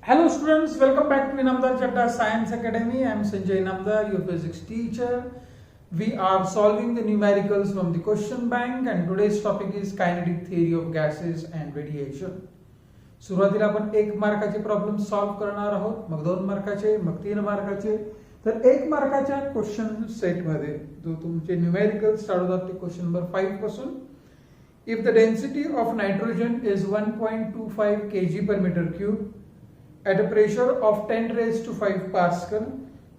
Hello students, welcome back to Inamdar Chatta Science Academy. I am Sanjay Inamdar, your physics teacher. We are solving the numericals from the question bank and today's topic is kinetic theory of gases and radiation. सुरुवातीला आपण 1 मार्काचे problem solve करणार आहोत, मग 2 मार्काचे, मग 3 मार्काचे. तर 1 मार्काच्या question सेटमध्ये जो तुमचे numerical start होतात ते question number 5 पासून. If the density of nitrogen is 1.25 kg per meter cube at a pressure of 10 raised to 5 Pascal,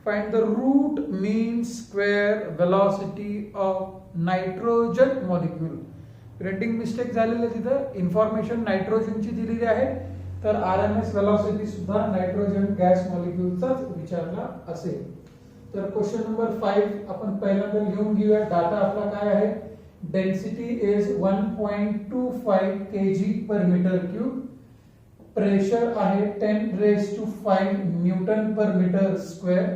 find the root mean square velocity of nitrogen molecule. Printing mistake झालेली आहे, तिथं information नायट्रोजनची दिलेली आहे, तर RMS velocity सुद्धा nitrogen gas मॉलिक्यूलचाच विचारला असेल. तर क्वेश्चन नंबर 5 आपण पहिल्यांदा लिहून घेऊया. डाटा आपला काय आहे? डेन्सिटी इज 1.25 kg पर मीटर क्यूब, प्रेशर आहे 10 रेज टू 5 न्यूटन पर मीटर स्क्वेअर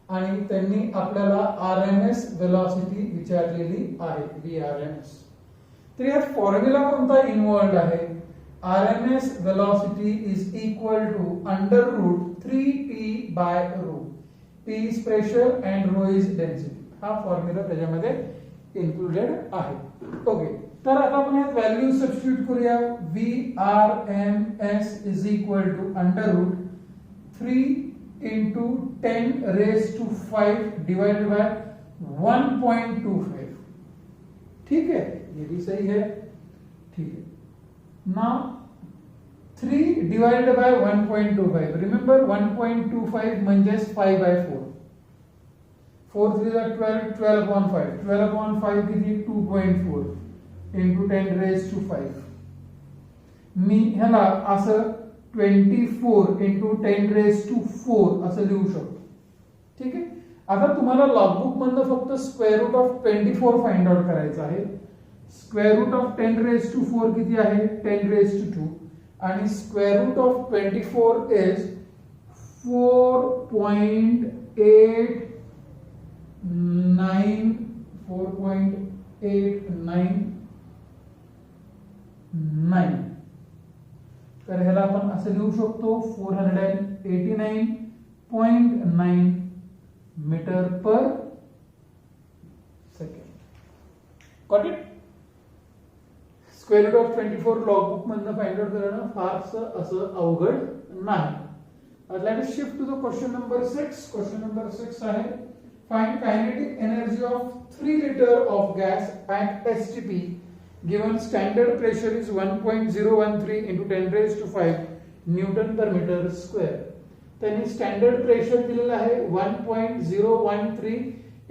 आणि त्यांनी आपल्याला आरएमएस वेलॉसिटी विचारलेली आहे, VRMS. तर यात फॉर्म्युला कोणता इन्व्हॉल्व्ड आहे? RMS velocity is equal to under root 3p by rho. p is pressure and rho is density. हा फॉर्म्युला त्याच्यामध्ये इन्क्लुडेड आहे. ओके, तर आता आपण यात व्हॅल्यू सबस्टिट्यूट करूया. VRMS is equal to under root 3 into 10 raised to 5 divided by 1.25. ठीक है, ये भी सही है. ठीक है. Now 3 divided by 1.25. Remember 1.25 म्हणजेच 5 by 4. 4 3 are 12, 12 upon 5. 12 upon 5 किती? 2.4 into 10 raised to 5. मी ह्याला असं 24 into 10 raised to 4 असं लिहू शकतो. ठीक आहे. आता तुम्हाला लॉगबुक मधनं फक्त square root of 24 find out करायचं आहे. Square root of 10 raise to 4 किती आहे? 10 रेज टू 2 आणि स्क्वेअर रूट ऑफ 24 इज 4.89. तर ह्याला आपण असं लिहू शकतो 489.9 metre per second. Got it? Square root of 24 logbook मधनं फाइंड आउट करणं फारसं असं अवघड नाही. Let us shift to the question number 6. Question number 6 आहे find kinetic energy of 3 litre of gas at STP given standard pressure is 1.013 into 10 raised to 5 Newton पर metre square. त्यांनी standard pressure दिलेलं आहे 1.013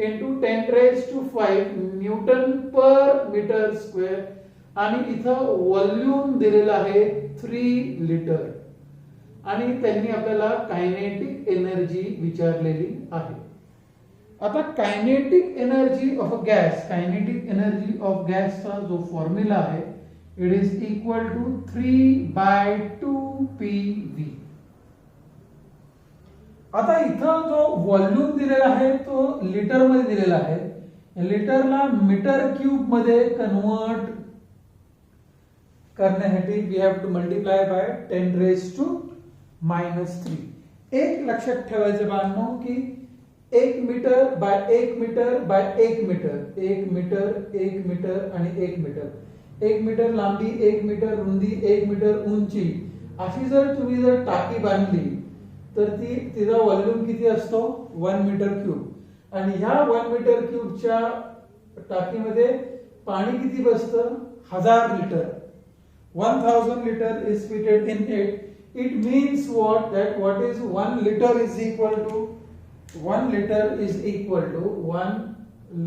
into 10 raised to 5 न्यूटन पर metre square आणि इथं volume दिलेलं आहे 3 लिटर आणि त्यांनी आपल्याला कायनेटिक एनर्जी विचारलेली आहे. आता kinetic energy of gas, kinetic energy of गॅसचा जो फॉर्म्युला आहे it is equal to 3/2pV. आता इथं जो व्हॉल्यूम दिलेला आहे तो लिटर मध्ये दिलेला आहे. लिटरला मीटर क्यूब मध्ये कन्वर्ट करण्यासाठी we have to multiply by 10 raise to -3. एक लक्षात ठेवायचं बाळांनो की 1 metre by 1 metre by 1 metre, 1 metre 1 metre आणि 1 मीटर, 1 मीटर लांबी, 1 मीटर रुंदी, 1 मीटर उंची अशी जर तुम्ही जर टाकी बांधली तर तिचा व्हॉल्यूम किती असतो? 1 मीटर क्यूब आणि ह्या 1 मीटर क्यूबच्या टाकीमध्ये पाणी किती बसतं? 1000 litre. 1000 liter is fitted in it. It means what? That what is 1 liter is equal to 1 liter is equal to 1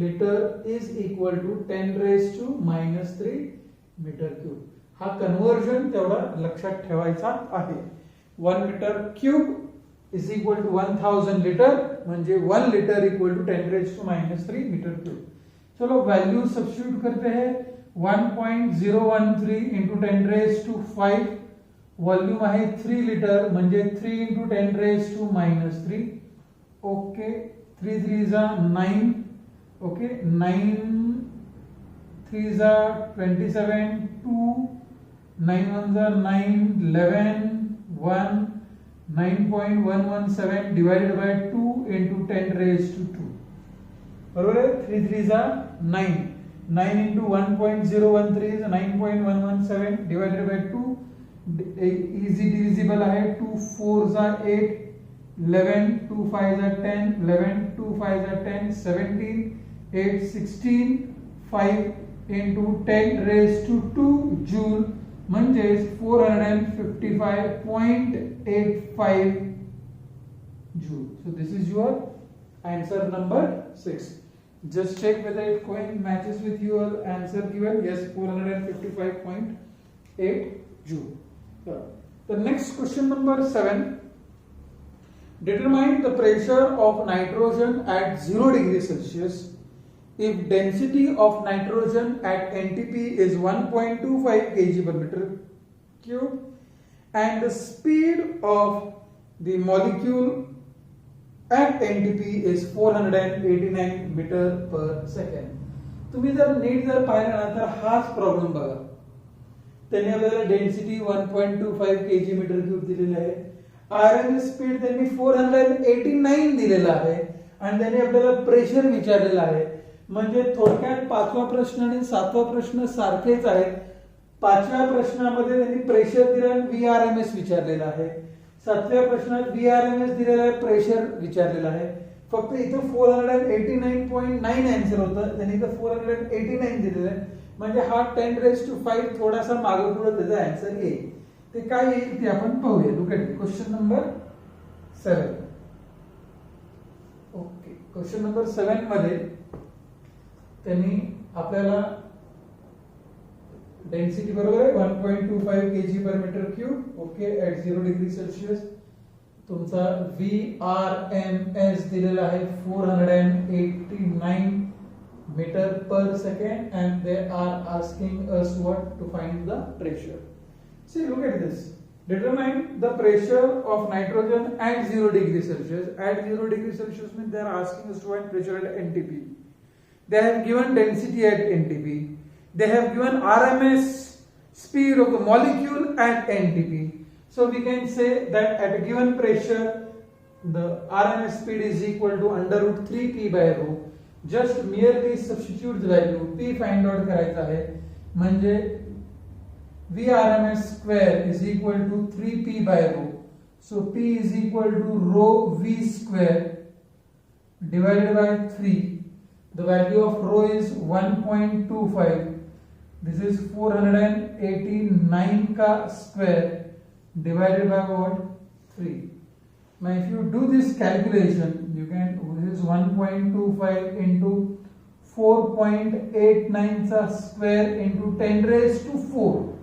liter is equal to 10 raised to -3 metre cube. हा conversion तेवढा लक्षात ठेवायचा आहे. 1 metre cube is equal to 1000 litre म्हणजे 1 litre equal to 10 raised to -3 metre cube. चलो value substitute करते हैं. 1.013 into 10 raised to 5 volume आहे 3 लिटर म्हणजे 3 into 10 raised to -3. Okay, 3 3 9. Okay, 9 3 27 2 9 1 9 11 1 9.117 divided by 2 into 10 raised to 2. बरोबर आहे. 3 3s are 9. 9 into 1.013 is 9.117 divided by 2. Easy divisible आहे. 2 4s are 8. 11 2 5s are 10. 11 2 5s are 10. 17 8 16. 5 into 10 raised to 2 joule म्हणजेच 455.85 joule. So this is your answer number 6. Just check whether it matches with your answer given. Yes, 455.8 joule. The next question number 7. Determine the pressure of nitrogen at 0 degrees Celsius if density of nitrogen at NTP is 1.25 kg per meter cube and the speed of the molecule at NTP is 489 meter per second. तुम्ही जर NEET जर पाहिलं ना तर हाच problem बघा. त्यांनी आपल्याला डेन्सिटी 1.25 kg मीटर क्यूब दिलेला आहे. आरएमएस स्पीड त्यांनी 489 दिलेला आहे आणि त्यांनी आपल्याला प्रेशर विचारलेला आहे. म्हणजे थोडक्यात पाचवा प्रश्न आणि सातवा प्रश्न सारखेच आहेत. पाचव्या प्रश्नामध्ये त्यांनी प्रेशर दिलं आणि व्हीआरएमएस विचारलेला आहे. सातव्या प्रश्नात व्हीआरएमएस दिलेला आहे, प्रेशर विचारलेला आहे. फक्त इथं 489.9 आन्सर होतं, त्यांनी इथं 489 दिलेलं आहे. म्हणजे हा 10⁵ थोडासा मागे पुढे त्याचा आन्सर येईल. ते काय येईल ते आपण पाहूया. Look at question number 7. Okay, question number 7 मध्ये त्यांनी आपल्याला डेन्सिटी बरोबर आहे 1.25 kg per meter cube. Okay, at 0 degree Celsius. तुमचा VRMS दिलेला आहे 489 meter per second and they are asking us what to find the pressure. See, look at this. Determine the pressure of nitrogen at 0 degree Celsius. At 0 degree Celsius means they are asking us to find pressure at NTP. They have given density at NTP. They have given RMS speed of the molecule at NTP. So we can say that at a given pressure, the RMS speed is equal to under root 3p by rho. Just merely substitute the value. P find out करायचा आहे. म्हणजे VRMS square is equal to 3p by rho. So P is equal to rho V square divided by 3. The value of rho is 1.25. This is 489 ka square divided by what? 3. Now if you do this calculation, you can, this is 1.25 into 4.89 square into 10⁻⁴.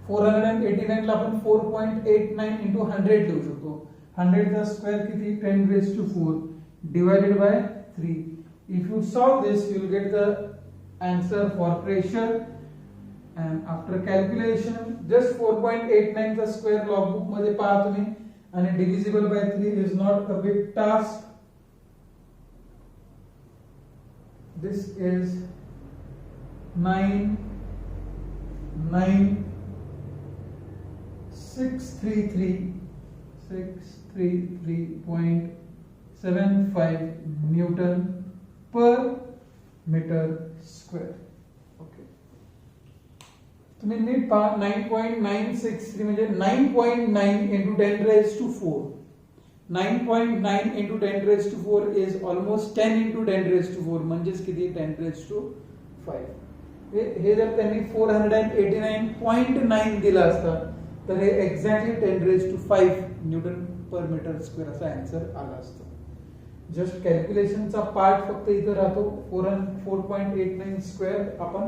489 ला आपण 4.89 into 100 लिहू शकतो. 100 चा square किती? 10⁻⁴ divided by 3. If you solve this, you will get the answer for pressure. And after calculation, just 4.89 चा square logbook मध्ये पहा तुम्ही, आणि divisible by 3 is not a big task. This is 633.75 Newton per meter square. Okay. तुम्ही NEET पहा, 9.963 म्हणजे 9.9 into 10⁻⁴. 9.9 into 10⁻⁴ is almost 10 into 10⁻⁴, म्हणजेच किती? 10⁵. हे जर त्यांनी 489.9 दिला असता तर हे एक्झॅक्टली 10⁵ न्यूटन पर मीटर स्क्वेअर असा आन्सर आला असता. जस्ट कॅल्क्युलेशनचा पार्ट फक्त इथं राहतो. 4.89 स्क्वेअर आपण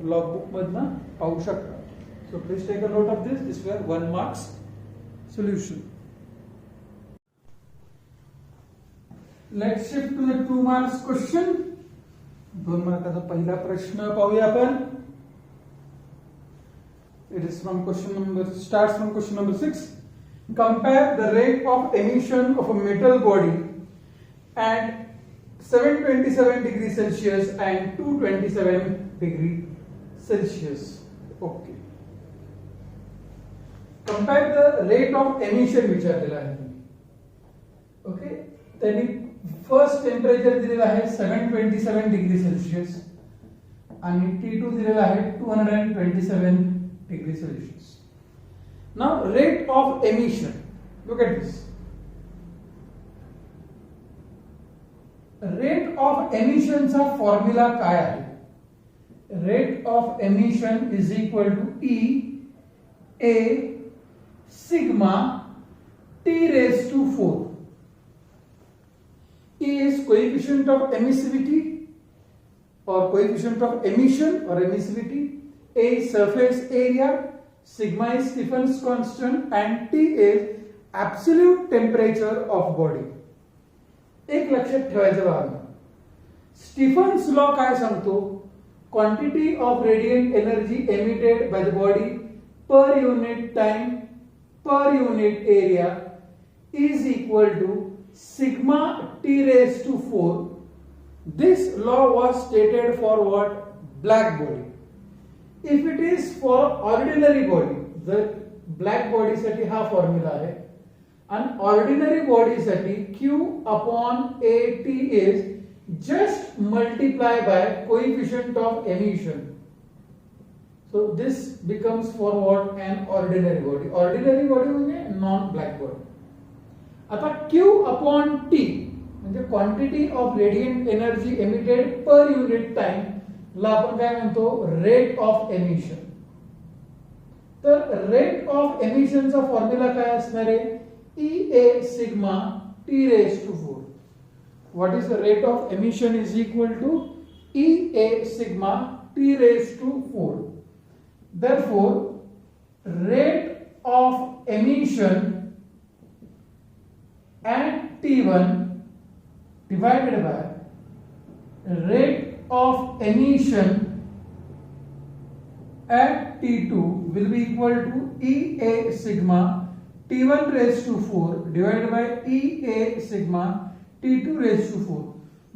लॉगबुक मधनं पाहू शकता. So please take a note of this. This were 1 marks solution. Let's shift to the 2 marks question. 2 मार्काचा पहिला प्रश्न पाहूया आपण. It is from starts from question number 6. Compare the rate of emission of a metal body at 727 degrees Celsius and 227 degrees Celsius. Okay. Compare the rate of emission विचारलेला आहे तुम्ही. Okay, त्यांनी first temperature दिलेलं आहे 727 degree Celsius आणि T2 दिलेला आहे 227 degree Celsius. Now rate of emission, look at this. Rate of एमिशनचा फॉर्म्युला काय आहे? Rate of emission is equal to E A sigma T raised to 4. E is coefficient of emissivity or coefficient of emission or emissivity. A is surface area, sigma is Stephen's constant, and T is absolute temperature of body. एक लक्षात ठेवायचं बघा, Stephen's law काय सांगतो? Quantity of radiant energy emitted by the body per unit time per unit area is equal to sigma T raised to 4. This law was stated for what? Black body. If it is for ordinary body, the black body साठी हा formula आहे आणि ordinary body साठी Q upon AT is just multiply by coefficient of emission. So this becomes for what? An ordinary body. Ordinary body म्हणजे non black body. आता Q upon T म्हणजे quantity of radiant energy emitted per unit time ला आपण काय म्हणतो? Rate of emission. तर rate of एमिशनचा formula काय असणार आहे? EA sigma T raised to 4. What is the rate of emission is equal to EA sigma T raised to 4. Therefore, rate of emission at T1 divided by rate of emission at T2 will be equal to EA sigma T1 raised to 4 divided by EA sigma T2 raised to 4.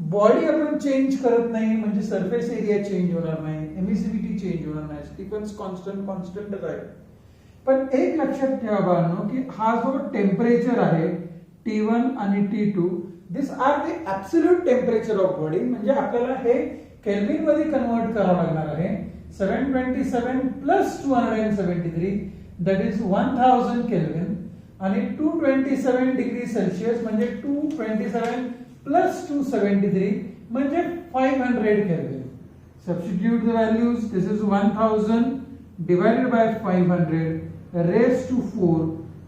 Body आपण change करत नाही म्हणजे surface area change होणार नाही, एमिसिव्हिटी change होणार नाही, Stephen's कॉन्स्टंटच आहे. पण एक लक्षात ठेवा बाळांनो की हा जो टेम्परेचर आहे T1 आणि T2, this are the absolute temperature of body. म्हणजे आपल्याला हे केल्विन मध्ये कन्वर्ट करावं लागणार आहे. 727 प्लस 273 दॅट इज 1000 केल्विन आणि 227 डिग्री सेल्सिअस म्हणजे 227 plus 273 म्हणजे 500 Kelvin. Substitute the values. This is 1000 divided by 500 raised to 4.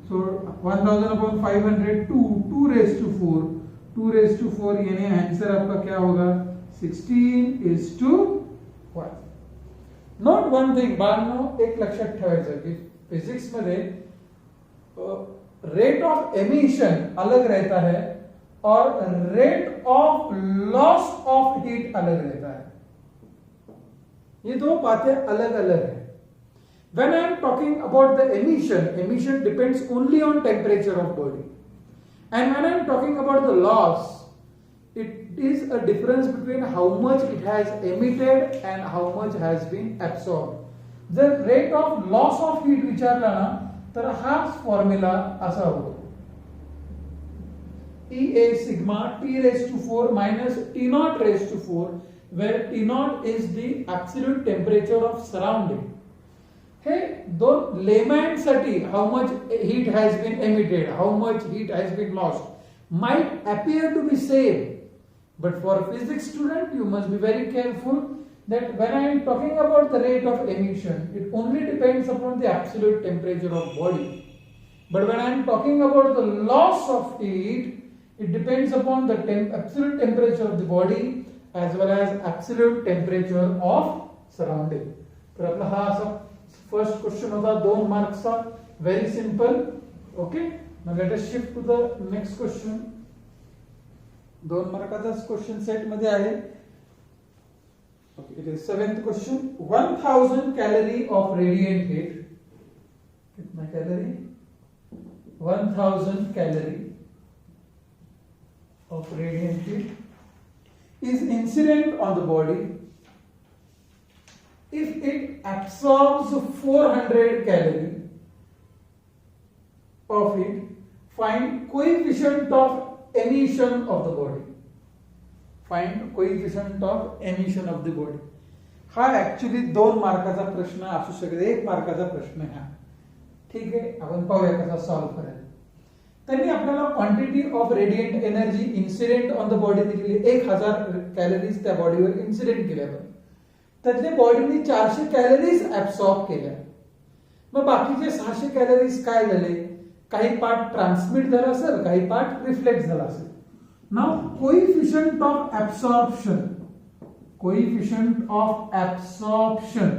So 1000 upon 500 2 raised to 4. 2 raised to 4 यानी आंसर आपका क्या होगा? 16:1. Note one thing, बाळांनो एक लक्षात ठेवायचं की फिजिक्स मध्ये रेट ऑफ एमिशन अलग रहता है और rate of loss of heat अलग रहता है. ये दो बातें अलग अलग है. When I am talking about the emission depends only on temperature of body. And when I am talking about the loss, it is a difference between how much it has emitted and how much has been absorbed. जर rate of loss of heat विचारला ना तर हाच formula असा होतो. EA sigma T raised to 4 minus T naught raised to 4, where T naught is the absolute temperature of surrounding. हे दोन layman साठी how much heat has been emitted, how much heat has been lost might appear to be same, but for physics student you must be very careful that when I am talking about the rate of emission, it only depends upon the absolute temperature of body. But when I am talking about the loss of heat, it depends upon the absolute temperature of the body as well as absolute temperature of surrounding. तर आपला हा असा first question होता 2 मार्क्सचा, very simple. Okay, now let us shift to the next question. 2 मार्काचाच question set मध्ये आहे. Okay, it is 7th question. 1000 calorie of radiant heat. कितना calorie? 1000 calorie of radiant heat is incident on the body if it absorbs 400 calorie of heat, find coefficient of emission of the body. Find coefficient of emission of the body. हा actually 2 मार्काचा प्रश्न असू शकेल, 1 मार्काचा प्रश्न हा. ठीक आहे, आपण पाहूया कसा सॉल्व्ह करायचा. त्यांनी आपल्याला quantity of radiant energy incident on the body दिलेली 1000 कॅलरीज त्या बॉडीवर इन्सिडेंट केल्यावर त्यातले बॉडीने 400 कॅलरीज ऍब्सॉर्ब केल्या. मग बाकीचे 600 कॅलरीज काय झाले? काही पार्ट ट्रान्समिट झाला असेल, काही पार्ट रिफ्लेक्ट झाला असेल. Now coefficient of absorption, coefficient of absorption,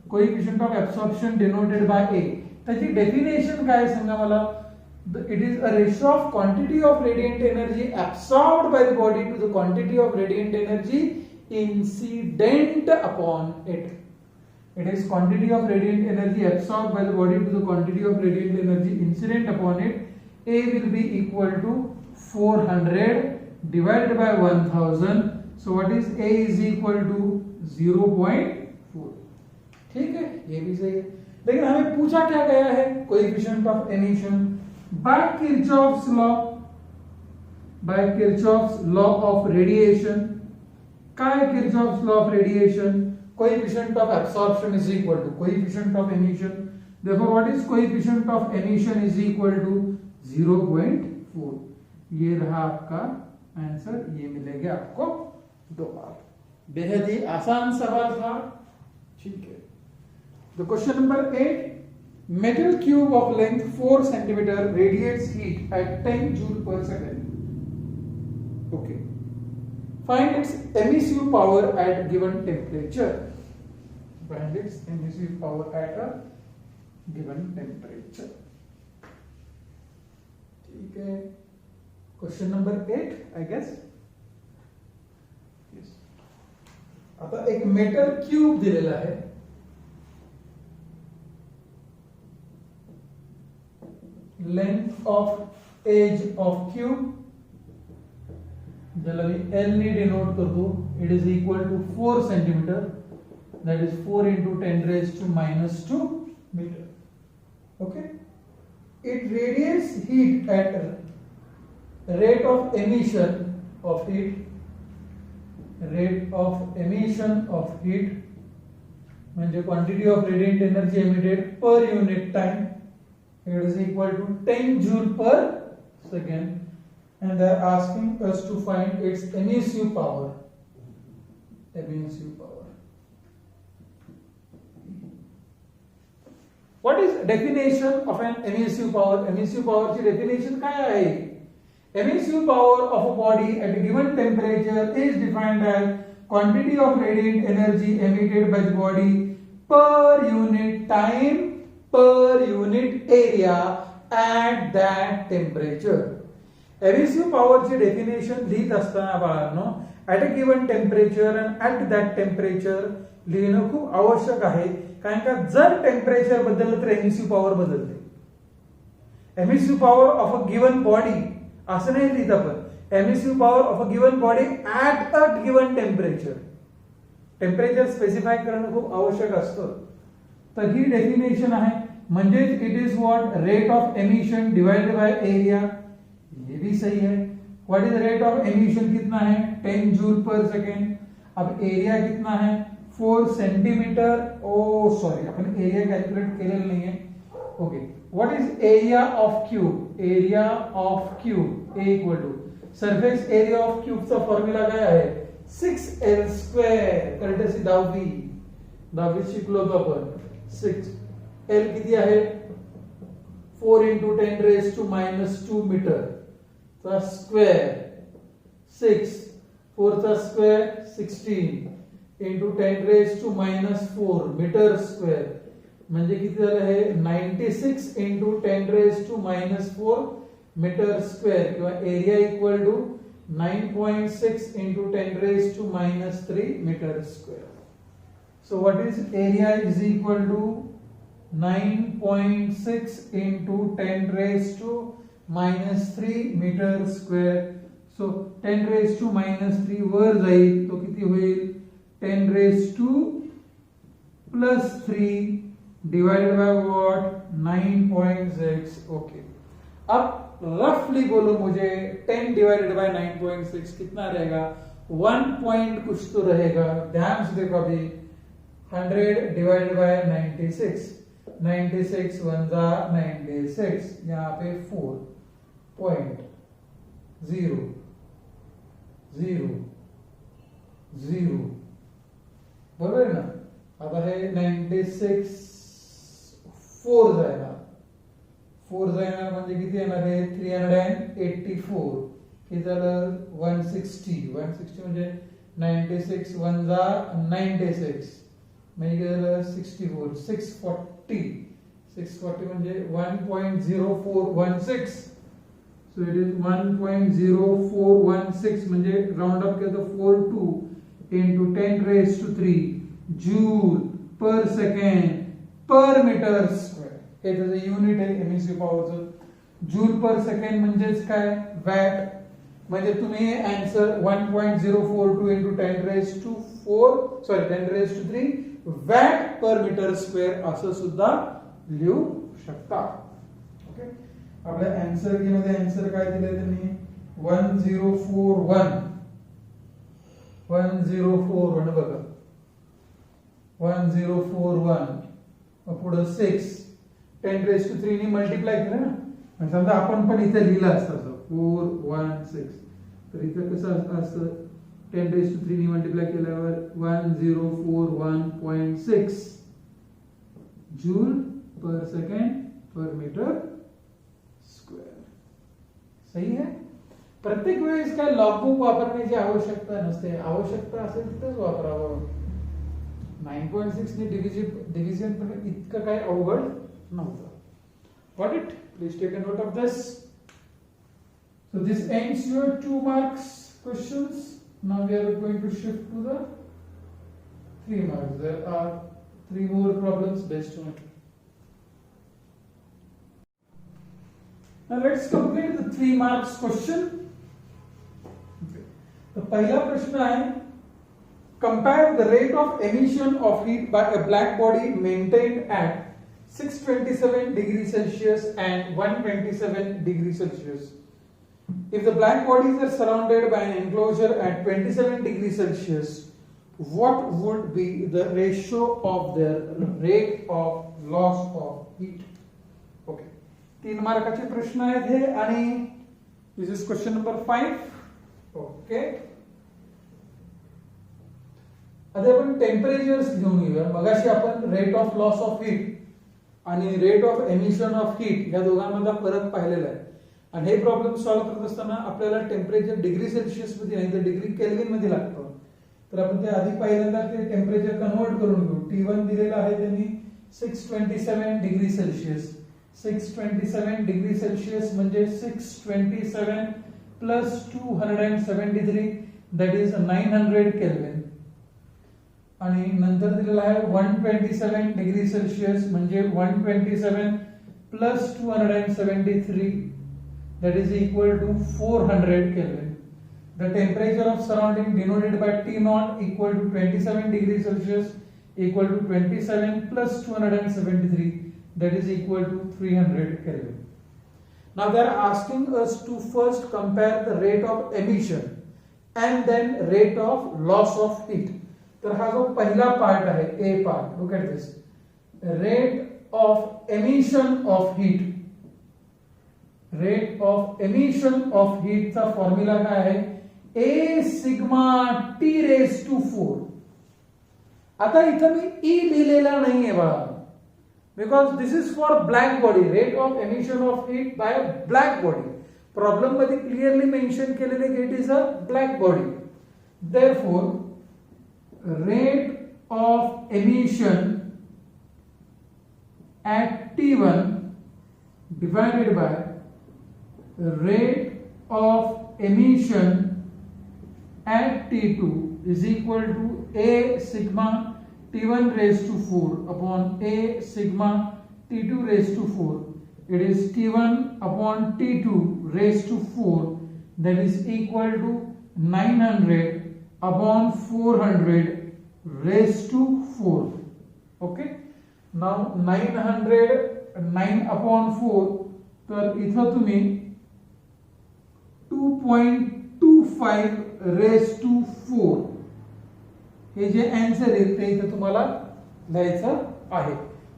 coefficient of absorption denoted by A. त्याची डेफिनेशन काय सांगा मला? It is a ratio of quantity of radiant energy absorbed by the body to the quantity of radiant energy incident upon it. It is quantity of radiant energy absorbed by the body to the quantity of radiant energy incident upon it. A will be equal to 400 divided by 1000. So what is A is equal to 0.4. ठीक है, ये भी सही है. लेकिन हमें पूछा क्या गया है? Coefficient of emission. By Kirchhoff's law of radiation, काय Kirchhoff's law of radiation? Coefficient of absorption is equal to coefficient of emission. Therefore, what is coefficient of emission is equal to 0.4. ये रहा आपका आंसर, ये मिलेगा आपको 2 mark. बेहद ही आसान सवाल था. ठीक है. The question number 8. Metal cube of length 4 cm radiates heat at 10 joule per second. Okay. Find its emissive power at given temperature. Find its emissive power at a given temperature. ठीक है. Question number 8, I guess. Yes. आता एक metal cube दिलेला आहे. Length of edge of cube, ज्याला मी L ने denote करतो, it is equal to 4 centimeter, that is 4 into 10 raised to minus 2 meter. Okay, it radiates heat at rate of emission of heat, rate of emission of heat म्हणजे quantity of radiant energy emitted per unit time. It is equal to 10 joule per second, and they are asking us to find its emissive power. Emissive power. What is definition of an emissive power? Emissive power ची definition काय आहे? Emissive power of a body at a given temperature is defined as quantity of radiant energy emitted by the body per unit time per unit area at that temperature. Emissive power ची definition लिहित असताना बाळांनो at a given temperature and at that temperature लिहिणं खूप आवश्यक आहे, कारण का जर टेम्परेचर बदललं तर एमिसिव्ह पॉवर बदलते. Emissive power of a given body असं नाही लिहित आपण. Emissive power of a given body at a given temperature. Temperature specify करणं खूप आवश्यक असतं. तर ही डेफिनेशन आहे. म्हणजे it is what? Rate of emission divided by area. ये भी सही है. What is rate of emission कितना है? 10 जूल पर सेकेंड. अब एरिया कितना है? 4 सेंटीमीटर. ओ सॉरी, अपन एरिया कैलकुलेट केलेलं नाहीये. Okay, what is area of cube? Area of cube a equal to surface area of क्यूबचा फॉर्म्युला काय आहे? 6L square. कर्टेसी दहावी शिकलो तो आपण. 6L किती आहे? 4 into 10 raised to minus 2 meter चा स्क्वेअर. 6 4 चा square 16 into 10 raised to minus 4 metre square म्हणजे किती झालं हे? 96 into 10 raised to minus 4 metre square किंवा area equal to 9.6 into 10 raised to minus 3 meter square. So what is area is equal to 9.6 into 10 raised to minus 3 meter square. So 10 raised to minus 3 वर जाईल तो किती होईल? 10 raised to plus 3 divided by what? 9.6. Okay. अब रफली बोलो मुझे 10 divided by 9.6 कितना रहेगा? 1 पॉइंट कुछ तो रहेगा। ध्यान से देखो अभी 100 डिवाइडेड बाय 96, 96 वन जा 96, यहाँ पे 4.0 0 0 बरोबर आहे ना? आता हे 96 4 जायला, 4 जायला म्हणजे किती येणार आहे? 384. किती झालं? 160. 160 म्हणजे 96 वन जा 96 म्हणजे किती झालं? 64. 640. 640 म्हणजे 1.0416. So it is 1.0416 म्हणजे राउंड अप केलं तर 42 into 10 raised to 3 joule per second per meter square. हे त्याचं युनिट आहे एमईसी पॉवरचं. जूल पर सेकंड म्हणजेच काय? वॅट. म्हणजे तुम्ही answer 1.042 into 10 raised to 3 watt पर मीटर स्क्वेअर असं सुद्धा लिहू शकता. ओके, आपल्या आन्सर की मध्ये आन्सर काय दिलंय त्यांनी? 1041 बघा, 1041 पुढे 6 10 raised to 3 ने मल्टिप्लाय केलं ना. आणि समजा आपण पण इथे लिहिलं असतं 416, तर इथे कसं असतं? 10 raised to 3 ने मल्टिप्लाय केल्यावर 1041.6 जूल पर सेकंड पर मीटर स्क्वेअर. सही है. प्रत्येक वेळेस काय लॉगबुक वापरण्याची आवश्यकता नसते. आवश्यकता असेल तिथेच वापरावं. 9.6 ने डिव्हिजन पण इतकं काय अवघड नव्हतं. Got it? Please take a note of this. So this ends your 2 marks questions. Now we are going to shift to the 3 marks. There are 3 more problems based on it. Now let's complete the 3 marks question. तो पहला प्रश्न आहे, compare the rate of emission of heat by a black body maintained at 627 degrees Celsius and 127 degrees Celsius. If the black bodies are surrounded by an enclosure at 27 degrees Celsius, what would be the ratio of their rate of loss of heat? Okay. 3 मार्काचे प्रश्न आहेत हे आणि this is question number 5. ओके, आता आपण temperatures घेऊन येऊया. मगाशी आपण rate of loss of heat आणि rate of emission of heat या दोघांमधला फरक पाहिलेला आहे. आणि हे प्रॉब्लेम सॉल्व्ह करत असताना आपल्याला टेम्परेचर डिग्री सेल्सिअस मध्ये नाही तर डिग्री केल्विन मध्ये लागतं. तर आपण ते आधी पहिल्यांदा ते टेम्परेचर कन्वर्ट करून घेऊ. T1 दिलेलं आहे त्यांनी 627 डिग्री सेल्सिअस. 627 डिग्री सेल्सिअस म्हणजे 627 plus 273 that is 900 केल्विन. आणि नंतर दिलेला आहे 127 डिग्री सेल्सिअस म्हणजे 127 plus 273 that is equal to 400 Kelvin. The temperature of surrounding denoted by T0 equal to 27 degrees Celsius equal to 27 plus 273 that is equal to 300 Kelvin. Now they are asking us to first compare the rate of emission and then rate of loss of heat. तर हा जो पहिला part आहे A part, look at this. Rate of emission of heat. Rate of emission of heat चा formula काय आहे? A sigma T raised to 4. आता इथं मी E लिहिलेला नाहीये बघा. Because this is for black body, rate of emission of heat by a black body. Problem मध्ये clearly mention केलेले की it is a black body. Therefore, rate of emission at T1 divided by rate of emission at T2 is equal to A sigma T1 raised to 4 upon A sigma T2 raised to 4. It is T1 upon T2 raised to 4 that is equal to 900 upon 400 raised to 4. Okay. Now 900 9 upon 4 तर इथं तुम्ही 2.25 raise to 4 हे जे answer आहे ते इथं तुम्हाला लिहायचं आहे.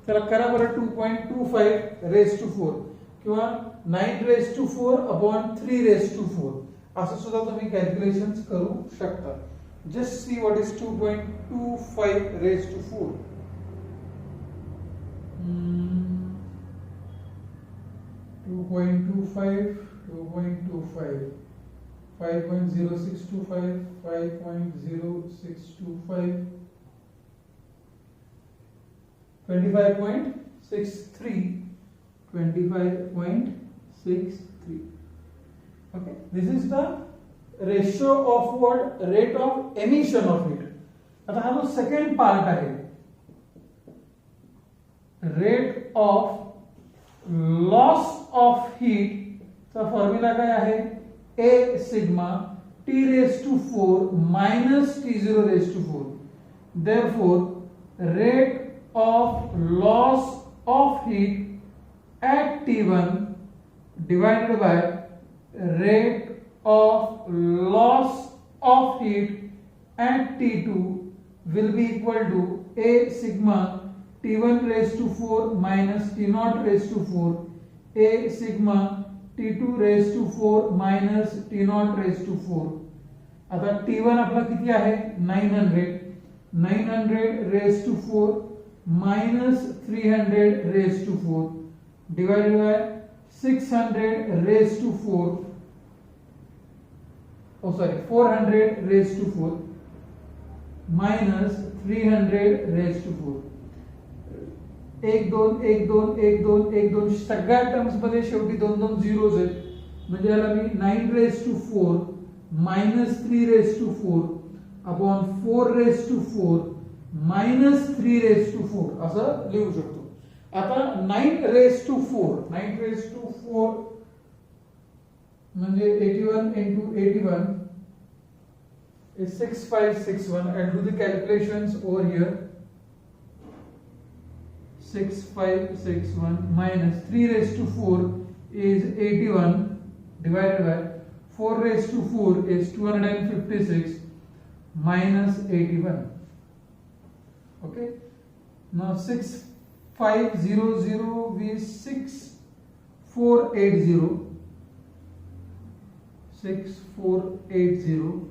चला करा बरं. 2.25 रेस टू 4 किंवा 9 raise to 4 upon 3 raise to 4 असं सुद्धा तुम्ही कॅल्क्युलेशन्स करू शकता. Just see what is 2.25 raise to 4. 2.25, 5.0625, 5.0625, 25.63, 25.63. Okay, this is the ratio of what? Rate of emission of heat. आता हा जो सेकंड पार्ट आहे, rate of loss of heat चा फॉर्म्युला काय आहे? A sigma T raise to 4 minus T0 raise to 4. Therefore, rate of loss of heat at T1 divided by rate of loss of heat at T2 will be equal to A sigma T1 raised to 4 minus T0 raised to 4 A sigma T2 raised to 4 minus T0 raised to 4. आता T1 आपला किती आहे? 900 raised to 4 minus 300 raised to 4 divided by 600 raised to 4. Oh sorry, 400 raised to 4 minus 300 raised to 4. 1 2 1 2 1 2 1 2 सगळ्या terms मध्ये शेवटी 2 2 zeros आहेत. म्हणजे याला मी 9 raise to 4 minus 3 raise to 4 upon 4 raise to 4 minus 3 raise to 4 असं लिहू शकतो. आता 9 रेस टू 4 म्हणजे 81 into 81 is 6561 and do the calculations over here. 6561 minus 3 raised to 4 is 81 divided by 4 raised to 4 is 256 minus 81. Okay, now 6500 is 6480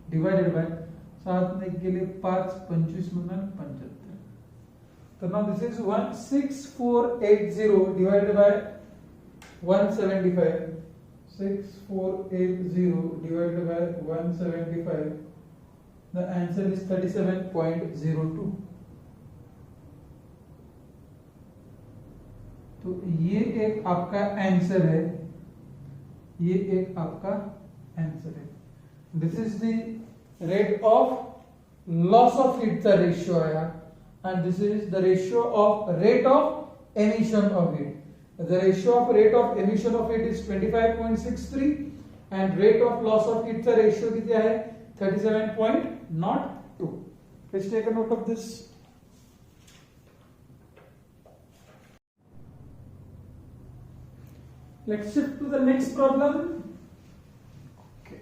divided by 7 ने गेले 5 25 म्हणून 75. So now this is 16480 divided by 175. 6480 divided by 175. The answer is 37.02. तो ये एक आपका answer है. ये एक आपका आंसर है. This is the rate of loss of heat का रेशियो आया. And this is the ratio of rate of emission of heat. The ratio of rate of emission of heat is 25.63 and rate of loss of heat का ratio कितना है? 37.02. Let's take a note of this. Let's shift to the next problem. Okay.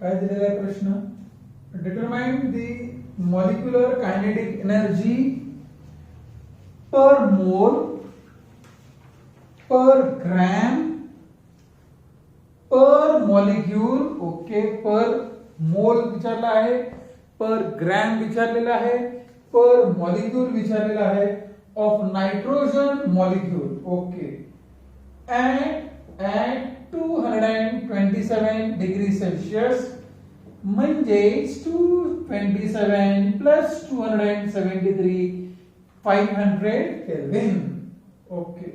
काय दिलेला आहे प्रश्न? Determine the molecular kinetic energy per mole, per gram, per molecule. Okay, per mole विचारला आहे, per gram विचारलेला आहे, per molecule विचारलेला आहे of nitrogen molecule. Okay, at 227 degrees Celsius म्हणजेच 227 plus 273 500 Kelvin. Okay,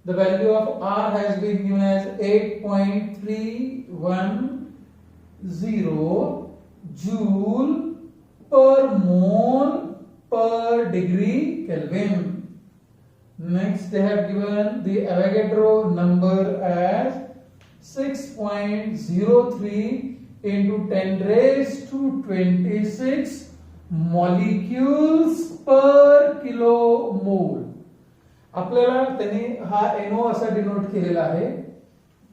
the value of R has been given as 8.310 joule per mole per degree Kelvin. Next they have given the Avogadro number as 6.03 into 10 raised to 26 molecules per kilomole. आपल्याला त्याने हा NO असा denote केलेला आहे.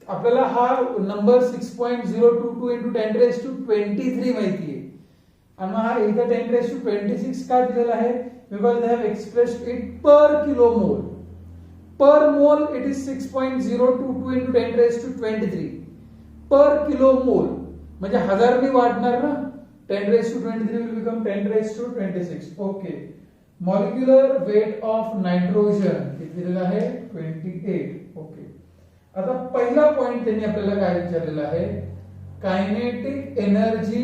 आपल्याला हा number 6.022 into 10 raised to 23 माहिती आहे आणि हा इथं 10 raised to 26 का दिलेला आहे because they have expressed it per kilomole. Per mole it is 6.022 into 10 raised to 23 per kilomole म्हणजे हजारनी वाढणार ना. 10 raised to 23 will become 10 raised to 26. Okay. Molecular weight of nitrogen किती दिलेला आहे 28. ओके. आता पहिला पॉइंट त्यांनी आपल्याला काय विचारलेला आहे कायनेटिक एनर्जी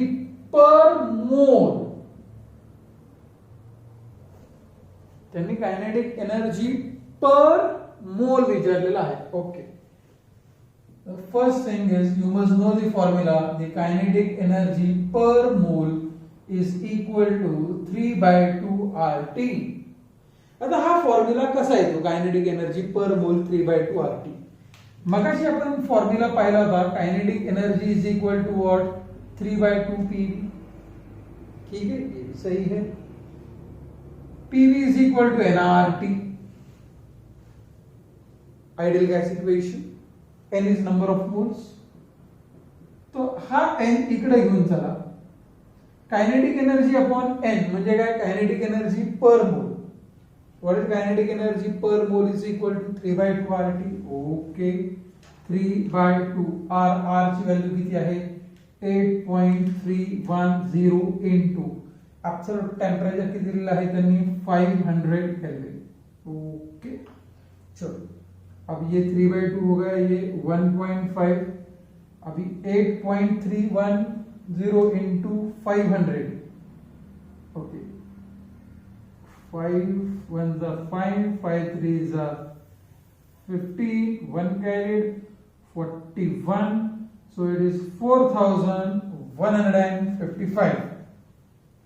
पर मोल. त्यांनी कायनेटिक एनर्जी पर मोल विचारलेला आहे. Okay. The first thing is you must know the formula. The kinetic energy per mole is equal to 3 by 2 RT. आता हा फॉर्म्युला कसा येतो kinetic energy per mole 3 by 2 RT. मगाशी आपण formula पाहिला होता kinetic energy is equal to what 3 by 2 PV. ठीक है ये सही है. PV is equal to nRT. Ideal gas equation. N is number of moles. तो हा N इकडे घेऊन चला. कायनेटिक एनर्जी अपॉन N म्हणजे काय kinetic energy per mole. What is kinetic energy per mole is equal to 3 by 2 RT. Okay. 3 by 2 R ची value किती आहे 8.310 इनटू ऍब्सोल्यूट टेंपरेचर किती दिलेलं आहे त्यांनी 500 केल्विन. ओके. चलो अब ये 3 by 2 हो गया ये 1.5. अभी 8.310 into 500. Okay. 5 1s are 5, 5 3s are 50, 1 carried 41. So it is 4155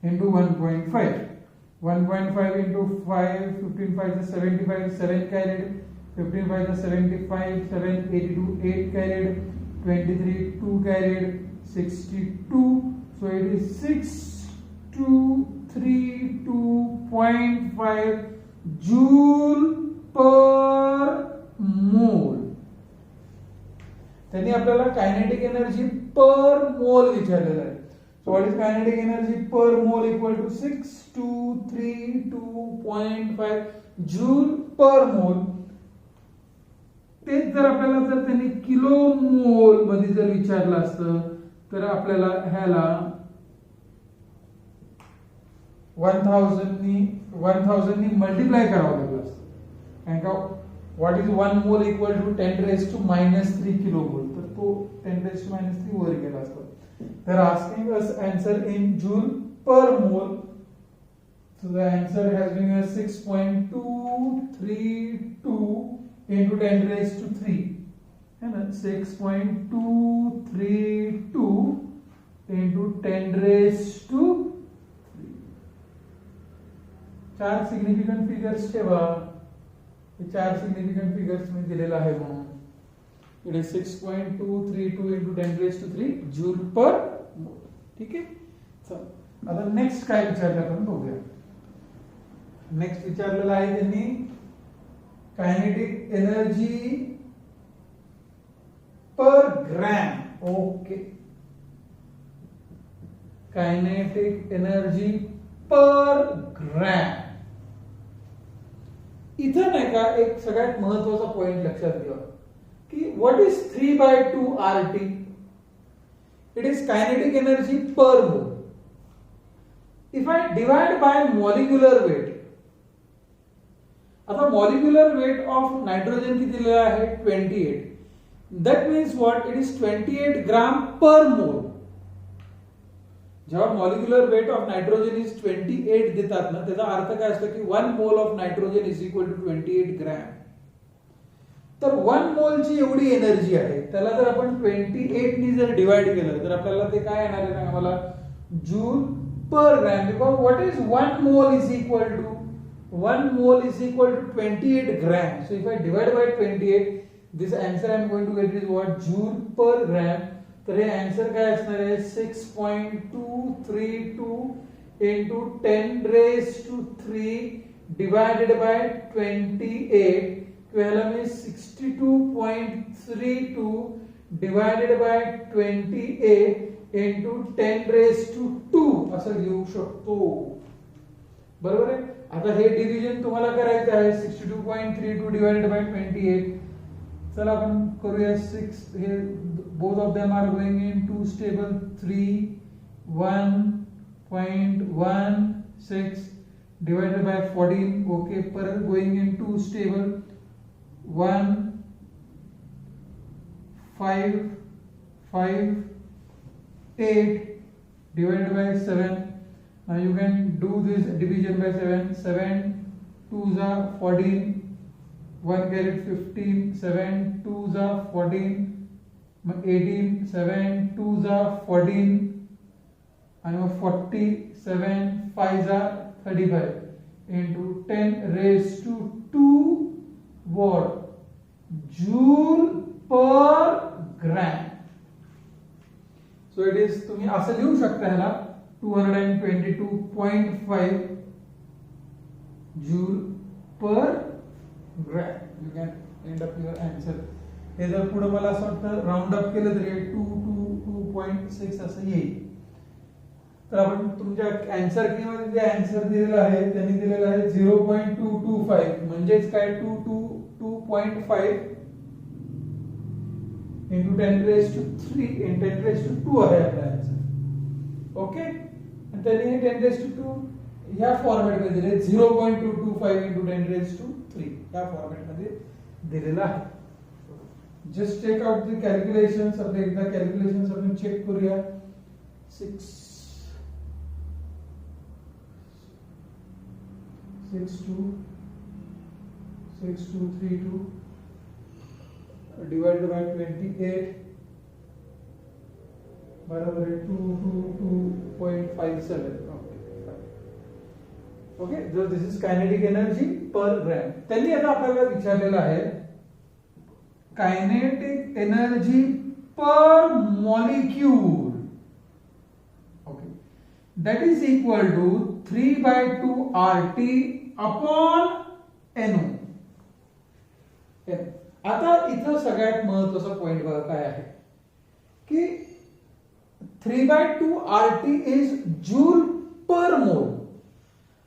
into 1.5. 1.5 into 5, 15 5 is 75, 7 carried. 15 5 is 75, 7 82, 8 carried, 23 2 carried, 62. So it is 6232.5 joule per mole. त्यांनी आपल्याला कायनेटिक एनर्जी पर मोल विचारलेलं आहे. So what is kinetic energy per mole equal to 6232.5 joule per mole. तेच जर आपल्याला जर त्यांनी kilo mole मध्ये जर विचारलं असतं तर आपल्याला ह्याला 1000 नी मल्टिप्लाय करावं लागलं असतं. कारण का what is 1 mole equal to 10 raised to -3 kilo mole. तर तो 10 raised to -3 वर गेला असतो. They're asking us answer in joule per mole. So the answer has been 6.232 into 10 raised to 3. है ना 6.232 into 10 raised to 3. चार सिग्निफिकंट फिगर्स ठेवा. हे चार significant figures मी दिलेला आहे म्हणून it is 6.232 into 10 raised to 3 joule per mole. ठीक आहे. चल आता नेक्स्ट काय विचारलं आपण बघूया. नेक्स्ट विचारलेलं आहे त्यांनी कायनेटिक एनर्जी पर ग्रॅम. ओके. कायनेटिक एनर्जी पर ग्रॅम. इथं नाही का एक सगळ्यात महत्वाचा पॉइंट लक्षात घ्या की what is 3 by 2 RT. It is kinetic energy per mole. If I divide by molecular weight. आता मॉलिक्युलर वेट ऑफ नायट्रोजन किती दिलेला आहे 28. That means what it is 28 gram per mole. जेव्हा molecular weight of nitrogen is 28 देतात ना त्याचा अर्थ काय असतो की 1 mole of nitrogen is equal to 28 gram. तर 1 मोलची एवढी एनर्जी आहे त्याला जर आपण 28 नी जर डिवाइड केलं तर आपल्याला ते काय येणार आहे सांगा मला joule per gram. Because what is 1 mole is equal to 1 mole is equal to 28 grams. So if I divide by 28, this answer I am going to get is what joule per gram. तर हे answer काय असणार आहे 6.232 into 10 raised to 3 divided by 28 किंवा ह्याला मी 62.32 divided by 28 into 10 raised to 2 असं लिहू शकतो. बरोबर आहे. आता हे डिव्हिजन तुम्हाला करायचं आहे 62.32 divided by 28. चला आपण करूया 6. हे both of them are going in two stable 3.1.16 divided by 14. Okay, परत going in two stable 1.5.8 divided by 7. Now you can do this division by 7. 7 2s are 14. 1 carried 15. 7 2s are 14. 18. 7 2s are 14. And 47 5s are 35 into 10 raised to 2 watt joule per gram. So it is, तुम्ही असं लिहू शकता ह्याला 222.5 joule per gram. You can end up your answer. हे जर पुढे मला असं वाटतं राउंड अप केलं तरी 2.6 असं येईल. तर आपण तुमच्या आन्सर की मध्ये जे आन्सर दिलेला आहे त्यांनी दिलेला आहे 0.225 म्हणजेच काय 2.5 into 10 raised to 3 and 10 raised to 2 आहे आपला आन्सर. ओके, आणि त्यांनी हे 10 raised to 2 या फॉर्मॅट मध्ये दिले 0.225 into 10 raised to 3 या फॉर्मॅट मध्ये दिलेला आहे. Just take out the calculations. आपले एकदा कॅल्क्युलेशन्स आपण चेक करूया. 6232 divided by 28 बराबर है 222.57. ओके, जो दिस इज कायनेटिक एनर्जी पर ग्रॅम. त्यांनी आता आपल्याला विचारलेलं आहे कायनेटिक एनर्जी पर molecule. Okay, that is equal to 3/2 RT upon NO. आता इथं सगळ्यात महत्त्वाचा पॉइंट बघा काय आहे की 3/2 RT इज जूल पर मोल.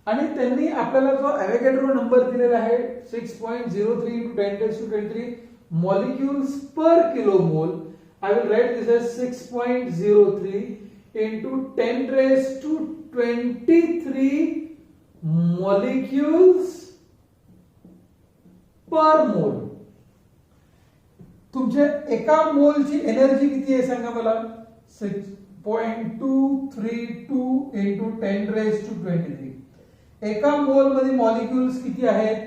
आणि त्यांनी आपल्याला जो ॲव्होगॅड्रो नंबर दिलेला आहे 6.03 into 10⁻23 molecules per kilomole. I will write this as 6.03 into 10⁻23 molecules per mole. तुमच्या एका मोलची एनर्जी किती आहे सांगा मला. 6.232 into 10⁻23. एका मोल मध्ये मॉलिक्यूल्स किती आहेत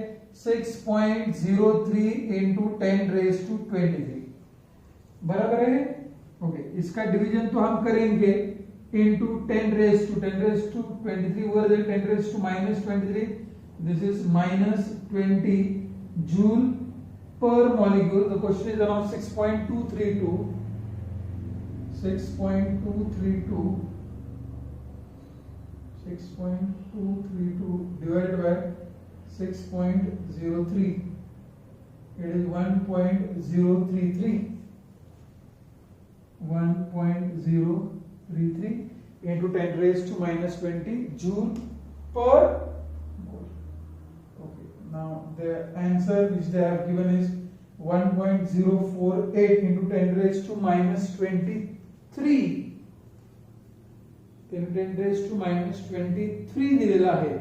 6.03 into 10⁻23. बराबर है. ओके, इसका डिवीजन तो हम करेंगे into 10⁻23 over the 10⁻⁻23. This is -20 joule per molecule. The question is around 6.232 divided by 6.03. It is 1.033 into 10⁻⁻20 joule per mole. Okay, now the answer which they have given is 1.048 into 10⁻⁻23. 10⁻⁻23 दिलेला आहे.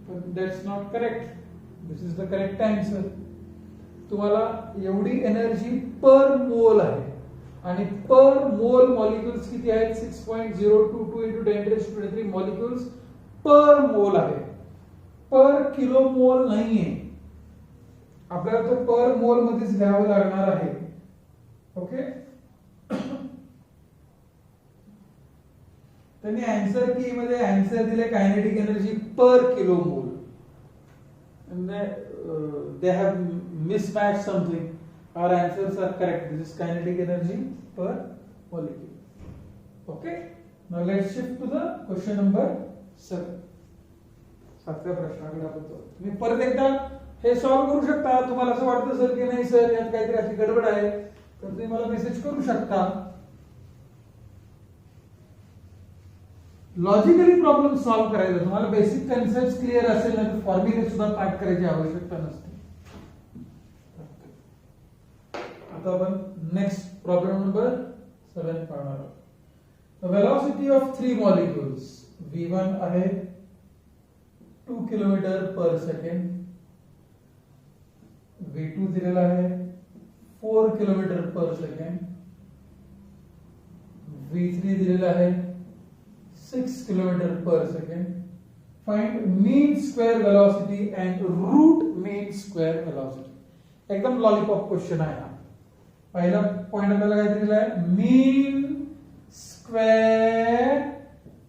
But that's not correct. This is the correct answer. तुम्हाला एवढी energy per मोल आहे आणि पर मोल molecules किती आहेत 6.022 into 10⁻23 molecules पर मोल आहे. पर किलो मोल नाहीये. आपल्याला तो पर मोल मध्येच घ्यावं लागणार आहे. ओके, त्यांनी आन्सर की मध्ये आन्सर दिले कायनेटिक एनर्जी पर kilo mole. They have mismatched something. Our answers are correct. This is kinetic energy per molecule. Okay. Now let's shift to the question number 7. सातव्या प्रश्नाकडे आपण जाऊ. तुम्ही परत एकदा हे सॉल्व्ह करू शकता. तुम्हाला असं वाटतं सर की नाही सर यात काहीतरी अशी गडबड आहे तर तुम्ही मला मेसेज करू शकता. लॉजिकली प्रॉब्लेम सॉल्व्ह करायचा तुम्हाला बेसिक कन्सेप्ट क्लिअर असेल ना तर फॉर्म्युले सुद्धा पाठ करायची आवश्यकता नसते. आता आपण नेक्स्ट प्रॉब्लेम नंबर 7 पाहणार आहोत. The velocity of 3 molecules v1 आहे 2 किलोमीटर पर सेकंड, v2 दिलेला आहे 4 किलोमीटर पर सेकंड, v3 दिलेला आहे 6 kilometre per second. Find mean square velocity and root mean square velocity. एकदम लॉलीपॉप क्वेश्चन आहे हा. पहिला पॉइंट आपल्याला काय दिलेला आहे मीन स्क्वेअर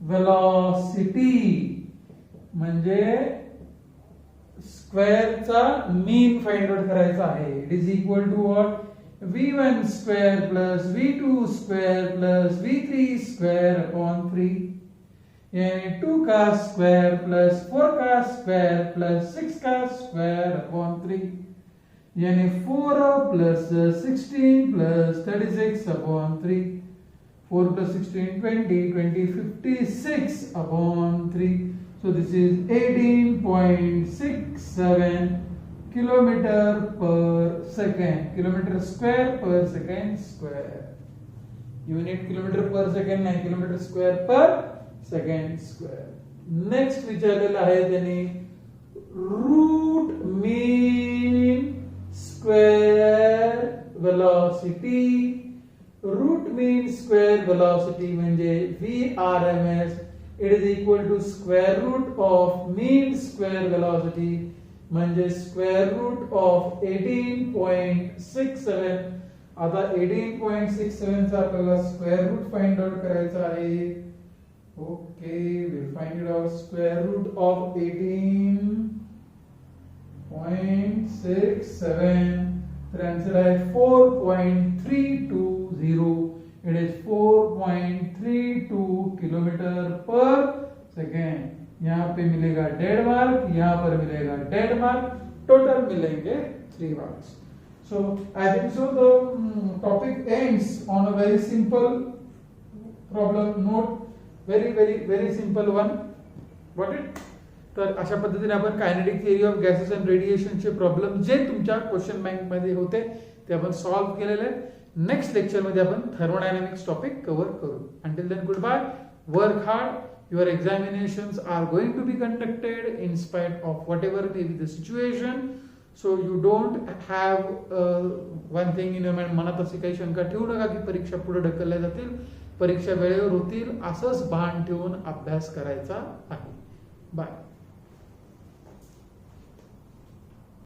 वेलोसिटी म्हणजे स्क्वेअरचा मीन फाइंड आउट करायचा आहे. It is equal to what v1 square plus v2 square plus v3 square upon 3 यानी 2 का स्क्वेअर प्लस 4 का स्क्वेअर प्लस 6 का स्क्वेअर अपॉन 3 यानी 4 plus 16 plus 36 upon 3. 4 plus 16, 20, 56 upon 3. So this is 18.67 kilometer per second. Kilometer square per second square. Unit kilometer per second नाही kilometer square per second square. Next विचारलेला आहे त्यांनी root mean square velocity. Root mean square velocity म्हणजे VRMS. It is equal to square root of mean square velocity म्हणजे square root of 18.67. आता 18.67 चा आपल्याला square root find out करायचा आहे. Okay will find it out. Square root of 18.67 तर answer है 4.320. It is 4.32 kilometre per second. यहाँ पे मिलेगा डेड मार्क, यहाँ पर मिलेगा डेड मार्क, टोटल मिलेंगे 3 marks. So I think so the topic ends on a very simple problem note. Very very very simple one. Got it. तर अशा पद्धतीने आपण kinetic theory of gases and रेडिएशनचे problem जे तुमच्या क्वेश्चन बँक मध्ये होते ते आपण सॉल्व्ह केलेले आहेत. नेक्स्ट लेक्चर मध्ये आपण थर्मोडायनामिक्स टॉपिक कव्हर करू. Until then goodbye. Work hard. Your examinations are going to be conducted in spite of whatever may be the situation. So you don't have one thing in your mind. मनात अशी काही शंका ठेवू नका की परीक्षा पुढे ढकलल्या जातील, परीक्षा वेळेवर होतील असंच भान ठेवून अभ्यास करायचा आहे. बाय.